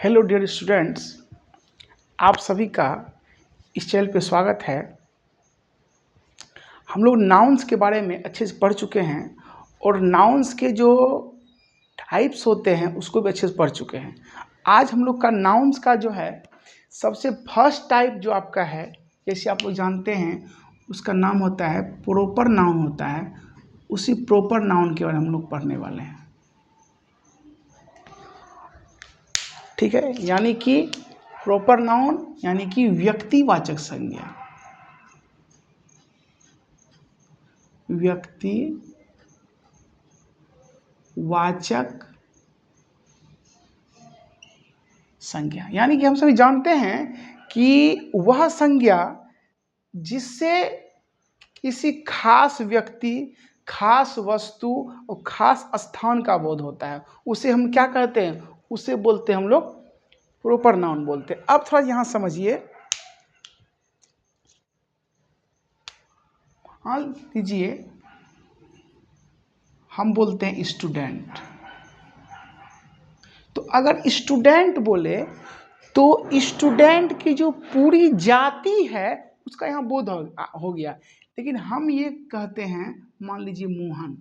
Hello dear students, आप सभी का इस चैनल पे स्वागत है। हम लोग नाउन्स के बारे में अच्छे से पढ़ चुके हैं और नाउन्स के जो टाइप्स होते हैं उसको भी अच्छे से पढ़ चुके हैं। आज हम लोग का नाउन्स का जो है सबसे फर्स्ट टाइप जो आपका है, जैसे आप लोग जानते हैं उसका नाम होता है प्रॉपर नाउन होता है। उसी प्रॉपर नाउन के बारे में हम लोग पढ़ने वाले हैं, ठीक है। यानी कि प्रॉपर नाउन यानी कि व्यक्तिवाचक संज्ञा, व्यक्तिवाचक संज्ञा। यानी कि हम सभी जानते हैं कि वह संज्ञा जिससे किसी खास व्यक्ति, खास वस्तु और खास स्थान का बोध होता है, उसे हम क्या कहते हैं? उसे बोलते हैं हम लोग प्रॉपर नाउन बोलते हैं। अब थोड़ा यहां समझिए, मान लीजिए हम बोलते हैं स्टूडेंट, तो अगर स्टूडेंट बोले तो स्टूडेंट की जो पूरी जाति है उसका यहाँ बोध हो गया। लेकिन हम ये कहते हैं, मान लीजिए मोहन,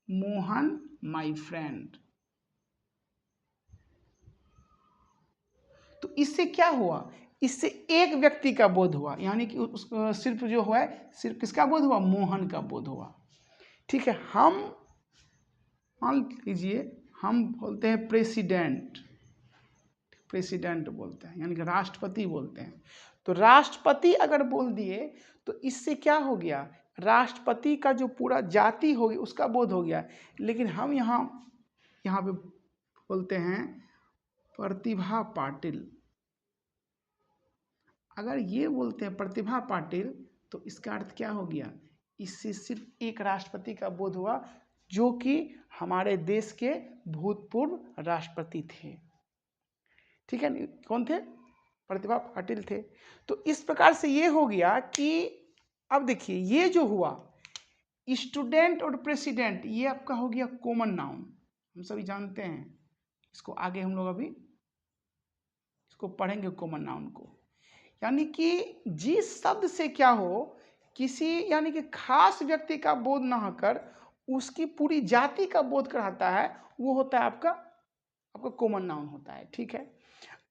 मोहन माय फ्रेंड, तो इससे क्या हुआ? इससे एक व्यक्ति का बोध हुआ, यानी कि उसको सिर्फ जो हुआ है, सिर्फ किसका बोध हुआ? मोहन का बोध हुआ, ठीक है। हम मान लीजिए हम बोलते हैं प्रेसिडेंट, प्रेसिडेंट बोलते हैं यानी कि राष्ट्रपति बोलते हैं। तो राष्ट्रपति अगर बोल दिए तो इससे क्या हो गया? राष्ट्रपति का जो पूरा जाति होगी उसका बोध हो गया। लेकिन हम यहाँ पे बोलते हैं प्रतिभा पाटिल। अगर ये बोलते हैं प्रतिभा पाटिल तो इसका अर्थ क्या हो गया? इससे सिर्फ एक राष्ट्रपति का बोध हुआ, जो कि हमारे देश के भूतपूर्व राष्ट्रपति थे, ठीक है। कौन थे? प्रतिभा पाटिल थे। तो इस प्रकार से ये हो गया कि अब देखिए ये जो हुआ स्टूडेंट और प्रेसिडेंट, ये आपका हो गया कॉमन नाउन, हम सभी जानते हैं इसको। आगे हम लोग अभी इसको पढ़ेंगे कॉमन नाउन को। यानी कि जिस शब्द से क्या हो, किसी यानी कि खास व्यक्ति का बोध ना होकर उसकी पूरी जाति का बोध कराता है, वो होता है आपका कॉमन नाउन होता है, ठीक है।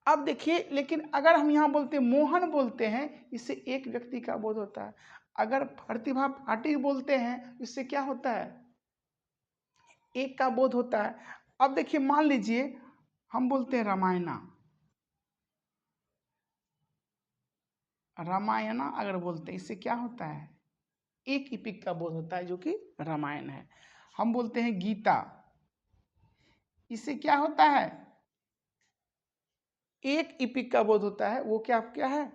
अब देखिए, लेकिन अगर हम यहाँ बोलते हैं मोहन बोलते हैं, इससे एक व्यक्ति का बोध होता है। अगर प्रतिभा पाटिल बोलते हैं, इससे क्या होता है? एक का बोध होता है। अब देखिए मान लीजिए हम बोलते हैं रामायणा, रामायणा अगर बोलते हैं, इससे क्या होता है? एक इपिक का बोध होता है जो कि रामायण है। हम बोलते हैं गीता, इससे क्या होता है? एक इपिक का बोध होता है, वो क्या क्या है?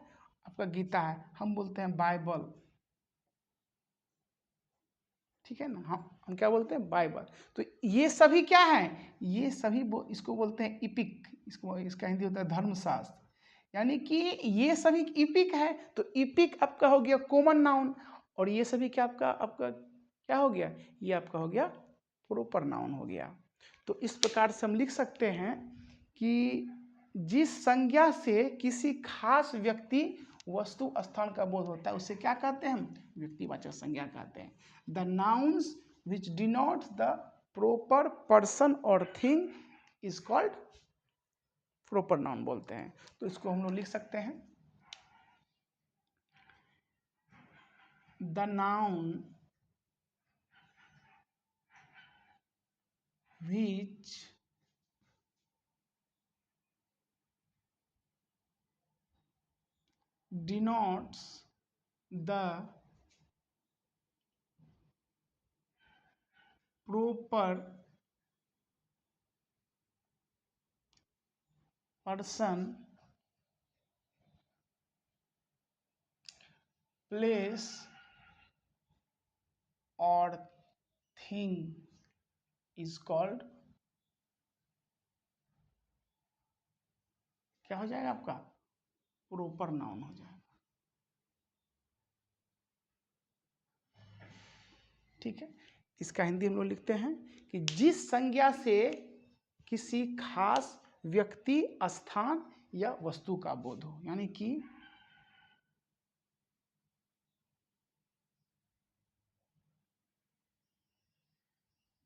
आपका गीता है। हम बोलते हैं बाइबल, ठीक है ना। हम क्या बोलते हैं? बाइबल। तो ये सभी क्या है? ये सभी इसको बोलते हैं इपिक, इसको इसका हिंदी होता है धर्मशास्त्र। यानी कि ये सभी इपिक है। तो इपिक आपका हो गया कॉमन नाउन, और ये सभी क्या आपका क्या हो गया? ये आपका हो गया प्रॉपर नाउन हो गया। तो इस प्रकार से हम लिख सकते हैं कि जिस संज्ञा से किसी खास व्यक्ति, वस्तु, स्थान का बोध होता है उसे क्या कहते हैं? हम व्यक्तिवाचक संज्ञा कहते हैं। The nouns which denote the proper person और thing is called proper noun बोलते हैं। तो इसको हम लोग लिख सकते हैं, the noun which denotes the proper person, place or thing is called, क्या हो जाएगा आपका? प्रॉपर नाउन हो जाएगा, ठीक है। इसका हिंदी हम लोग लिखते हैं कि जिस संज्ञा से किसी खास व्यक्ति, स्थान या वस्तु का बोध हो। यानी कि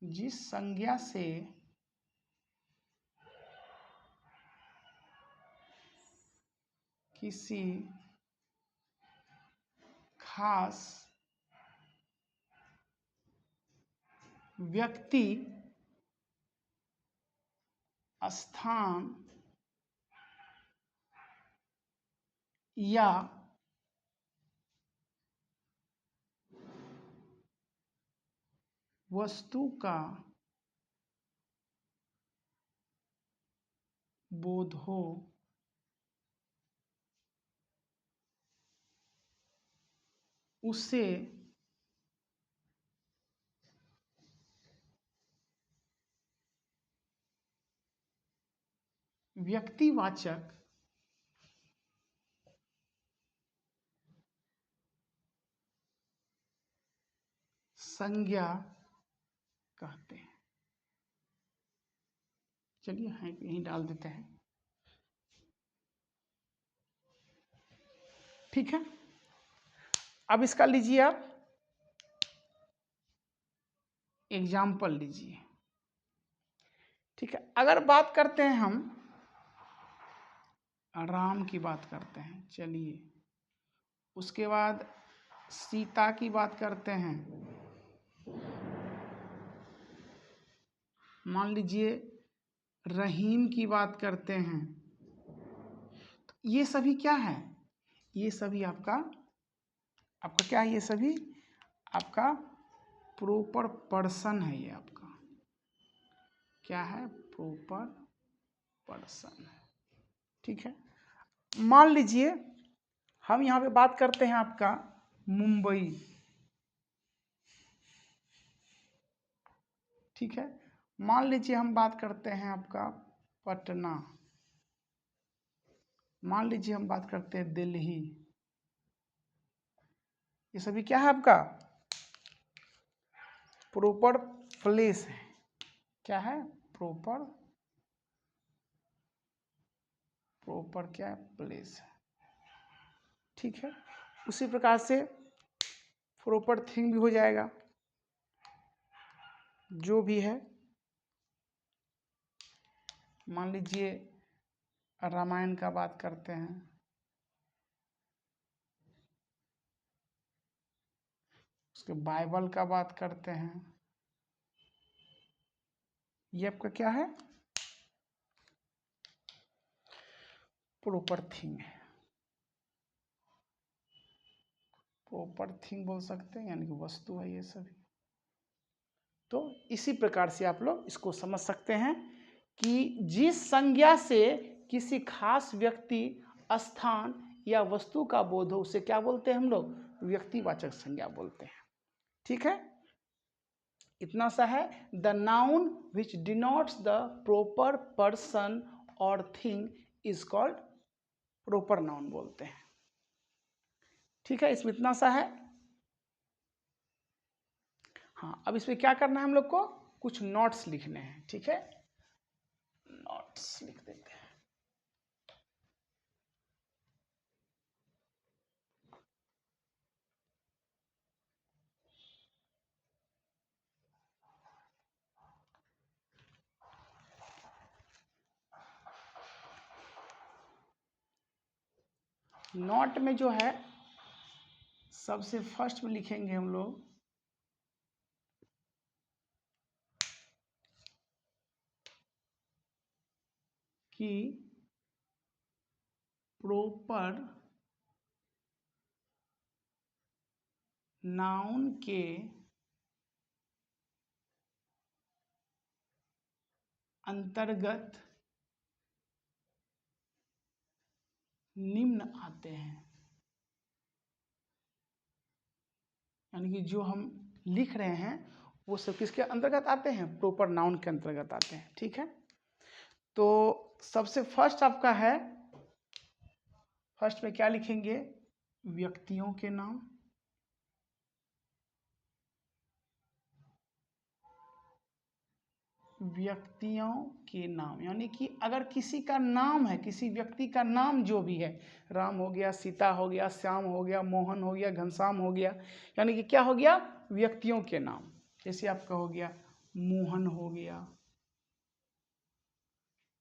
जिस संज्ञा से किसी खास व्यक्ति, स्थान या वस्तु का बोध हो, उसे व्यक्तिवाचक संज्ञा कहते हैं। चलिए यहीं डाल देते हैं। ठीक है, अब इसका लीजिए आप एग्जाम्पल लीजिए। ठीक है, अगर बात करते हैं हम राम की बात करते हैं, चलिए उसके बाद सीता की बात करते हैं, मान लीजिए रहीम की बात करते हैं, तो ये सभी क्या है? ये सभी आपका क्या है? ये सभी आपका प्रॉपर पर्सन है। ये आपका क्या है? प्रॉपर पर्सन है। ठीक है, मान लीजिए हम यहाँ पे बात करते हैं आपका मुंबई। ठीक है, मान लीजिए हम बात करते हैं आपका पटना, मान लीजिए हम बात करते हैं दिल्ली। ये सभी क्या है? आपका प्रॉपर प्लेस है। क्या है? प्रॉपर क्या है? प्लेस है। ठीक है, उसी प्रकार से प्रॉपर थिंग भी हो जाएगा, जो भी है। मान लीजिए रामायण का बात करते हैं, उसके बाइबल का बात करते हैं, ये आपका क्या है? प्रॉपर थिंग है। प्रॉपर थिंग बोल सकते हैं, यानी कि वस्तु है ये सभी। तो इसी प्रकार से आप लोग इसको समझ सकते हैं कि जिस संज्ञा से किसी खास व्यक्ति, स्थान या वस्तु का बोध हो, उसे क्या बोलते हैं हम लोग? व्यक्तिवाचक संज्ञा बोलते हैं। ठीक है, इतना सा है। The noun which denotes the proper person और thing is called proper noun बोलते हैं। ठीक है, इसमें इतना सा है। हाँ, अब इसमें क्या करना है हम लोग को? कुछ नोट्स लिखने हैं। ठीक है, नोट्स लिख देते हैं। नोट में जो है सबसे फर्स्ट में लिखेंगे हम लोग कि प्रॉपर नाउन के अंतर्गत निम्न आते हैं। यानी कि जो हम लिख रहे हैं वो सब किसके अंतर्गत आते हैं? प्रॉपर नाउन के अंतर्गत आते हैं। ठीक है, तो सबसे फर्स्ट आपका है, फर्स्ट में क्या लिखेंगे? व्यक्तियों के नाम। व्यक्तियों के नाम, यानी कि अगर किसी का नाम है, किसी व्यक्ति का नाम जो भी है, राम हो गया, सीता हो गया, श्याम हो गया, मोहन हो गया, घनश्याम हो गया, यानी कि क्या हो गया, व्यक्तियों के नाम। जैसे आपका हो गया मोहन हो गया,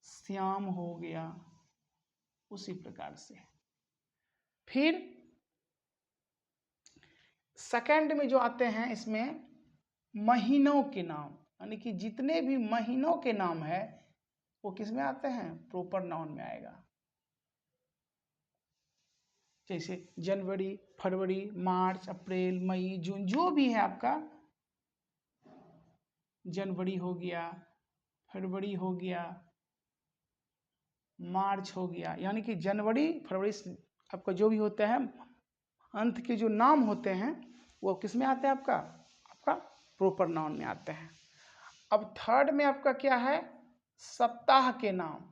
श्याम हो गया, उसी प्रकार से। फिर सेकंड में जो आते हैं इसमें महीनों के नाम, यानी कि जितने भी महीनों के नाम है वो किस में आते हैं, प्रॉपर नाउन में आएगा। जैसे जनवरी, फरवरी, मार्च, अप्रैल, मई, जून, जो भी है आपका, जनवरी हो गया, फरवरी हो गया, मार्च हो गया, यानी कि जनवरी फरवरी आपका जो भी होते हैं अंत के जो नाम होते हैं वो किस में आते हैं, आपका आपका प्रॉपर नाउन में आते हैं। अब थर्ड में आपका क्या है, सप्ताह के नाम।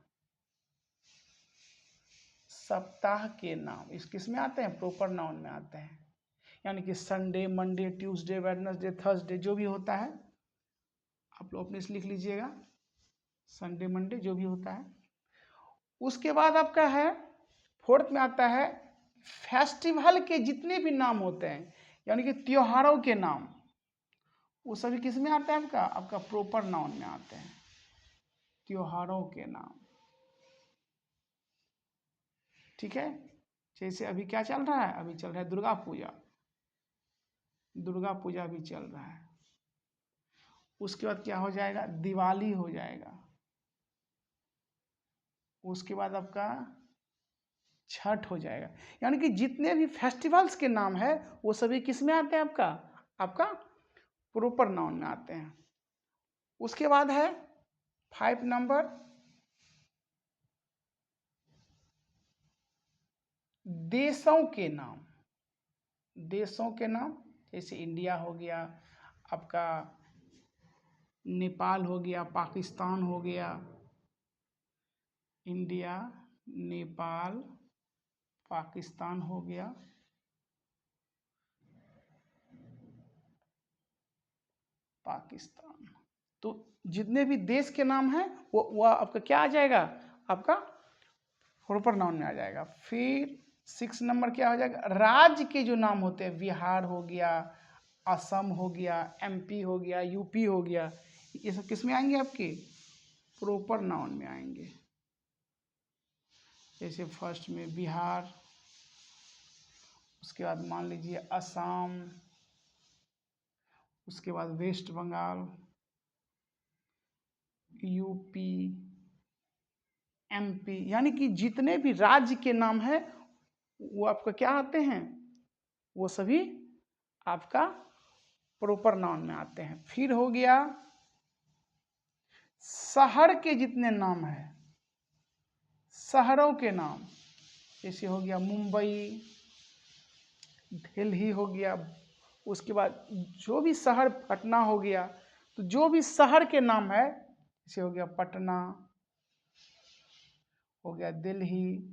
सप्ताह के नाम इस किस में आते हैं, प्रॉपर नाउन में आते हैं। यानी कि Sunday, Monday, Tuesday, Wednesday, Thursday, जो भी होता है आप लोग अपने से लिख लीजिएगा, संडे, मंडे, जो भी होता है। उसके बाद आपका है फोर्थ में आता है फेस्टिवल के जितने भी नाम होते हैं, यानी कि त्योहारों के नाम, वो सभी किस में आते हैं, आपका आपका प्रॉपर नाउन में आते हैं, त्योहारों के नाम। ठीक है, जैसे अभी क्या चल रहा है, अभी चल रहा है दुर्गा पूजा, दुर्गा पूजा भी चल रहा है। उसके बाद क्या हो जाएगा, दिवाली हो जाएगा। उसके बाद आपका छठ हो जाएगा। यानी कि जितने भी फेस्टिवल्स के नाम है वो सभी किस में आते हैं, आपका आपका प्रॉपर नाउन में आते हैं। उसके बाद है 5 नंबर देशों के नाम। देशों के नाम जैसे इंडिया हो गया, आपका नेपाल हो गया, पाकिस्तान हो गया, इंडिया, नेपाल, पाकिस्तान हो गया, पाकिस्तान। तो जितने भी देश के नाम हैं वो आपका क्या आ जाएगा, आपका प्रॉपर नाउन में आ जाएगा। फिर 6 नंबर क्या हो जाएगा, राज्य के जो नाम होते हैं, बिहार हो गया, असम हो गया, एमपी हो गया, यूपी हो गया, ये सब किस में आएंगे, आपके प्रॉपर नाउन में आएंगे। जैसे फर्स्ट में बिहार, उसके बाद मान लीजिए असम, उसके बाद वेस्ट बंगाल, यूपी, एमपी, यानी कि जितने भी राज्य के नाम हैं वो आपका क्या आते हैं, वो सभी आपका प्रॉपर नाउन में आते हैं। फिर हो गया शहर के जितने नाम हैं, शहरों के नाम, जैसे हो गया मुंबई, दिल्ली हो गया। उसके बाद जो भी शहर, पटना हो गया, तो जो भी शहर के नाम है, जैसे हो गया पटना, हो गया दिल्ली,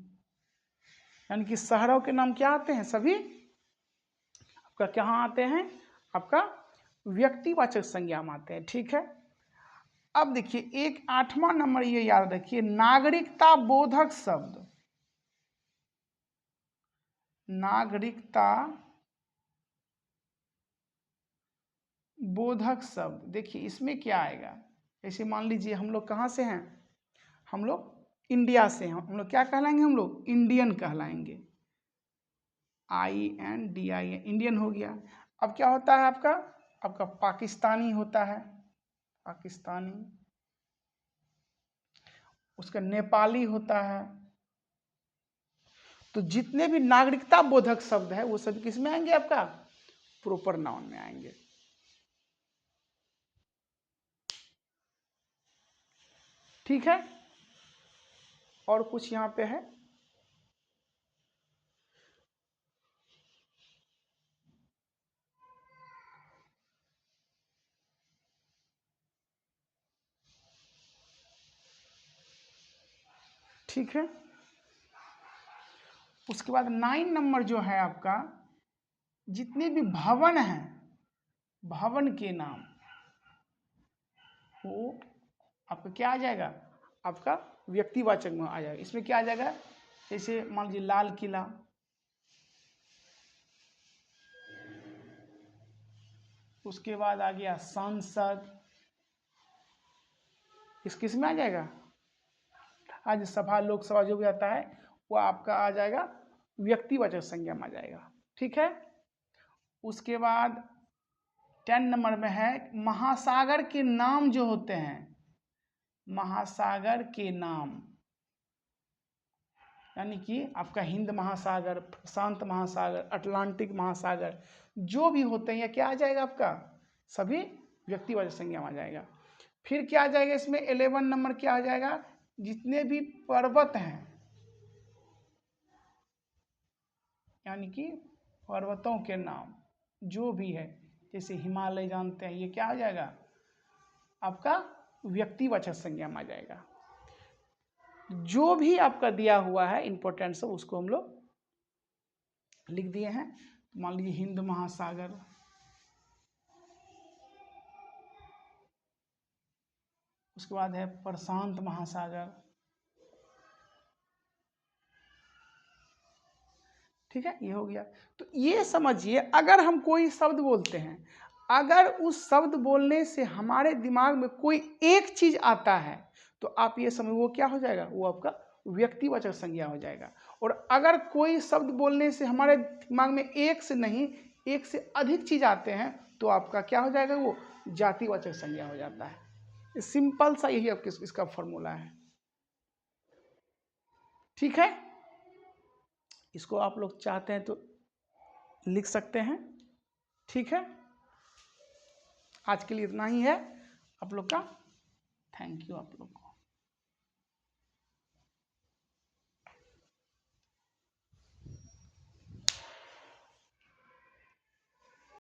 यानी कि शहरों के नाम क्या आते हैं, सभी आपका कहाँ आते हैं, आपका व्यक्तिवाचक संज्ञा में आते हैं। ठीक है, अब देखिए एक 8वां नंबर ये याद रखिए, नागरिकता बोधक शब्द। नागरिकता बोधक शब्द, देखिए इसमें क्या आएगा, जैसे मान लीजिए हम लोग कहाँ से हैं, हम लोग इंडिया से हैं, हम लोग क्या कहलाएंगे, हम लोग इंडियन कहलाएंगे, INDIN, इंडियन हो गया। अब क्या होता है आपका, आपका पाकिस्तानी होता है, पाकिस्तानी, उसका नेपाली होता है। तो जितने भी नागरिकता बोधक शब्द है वो सब किस में आएंगे, आपका प्रॉपर नाउन में आएंगे। ठीक है, और कुछ यहाँ पे है, ठीक है। उसके बाद 9 नंबर जो है आपका, जितने भी भवन हैं, भवन के नाम, वो आपका क्या आ जाएगा, आपका व्यक्तिवाचक में आ जाएगा। इसमें क्या आ जाएगा, जैसे मान लीजिए लाल किला, उसके बाद आ गया संसद, किस में आ जाएगा, आज सभा लोकसभा जो भी आता है वो आपका आ जाएगा व्यक्तिवाचक संज्ञा में आ जाएगा। ठीक है। उसके बाद 10 नंबर में है महासागर के नाम जो होते हैं, महासागर के नाम, यानी कि आपका हिंद महासागर, प्रशांत महासागर, अटलांटिक महासागर, जो भी होते हैं ये क्या आ जाएगा, आपका सभी व्यक्तिवाचक संज्ञा में आ जाएगा। फिर क्या आ जाएगा इसमें 11 नंबर क्या आ जाएगा, जितने भी पर्वत हैं, यानी कि पर्वतों के नाम जो भी है, जैसे हिमालय जानते हैं, ये क्या आ जाएगा, आपका व्यक्तिवाचक संज्ञा में आ जाएगा। जो भी आपका दिया हुआ है इंपॉर्टेंट सब उसको हम लोग लिख दिए हैं। मान लीजिए हिंद महासागर, उसके बाद है प्रशांत महासागर, ठीक है, ये हो गया। तो ये समझिए अगर हम कोई शब्द बोलते हैं, अगर उस शब्द बोलने से हमारे दिमाग में कोई एक चीज आता है तो आप ये समझ वो क्या हो जाएगा, वो आपका व्यक्तिवाचक संज्ञा हो जाएगा। और अगर कोई शब्द बोलने से हमारे दिमाग में एक से नहीं एक से अधिक चीज आते हैं तो आपका क्या हो जाएगा, वो जातिवाचक संज्ञा हो जाता है। सिंपल सा यही आपके इसका फॉर्मूला है। ठीक है, इसको आप लोग चाहते हैं तो लिख सकते हैं। ठीक है, आज के लिए इतना ही है आप लोग का। थैंक यू आप लोग को।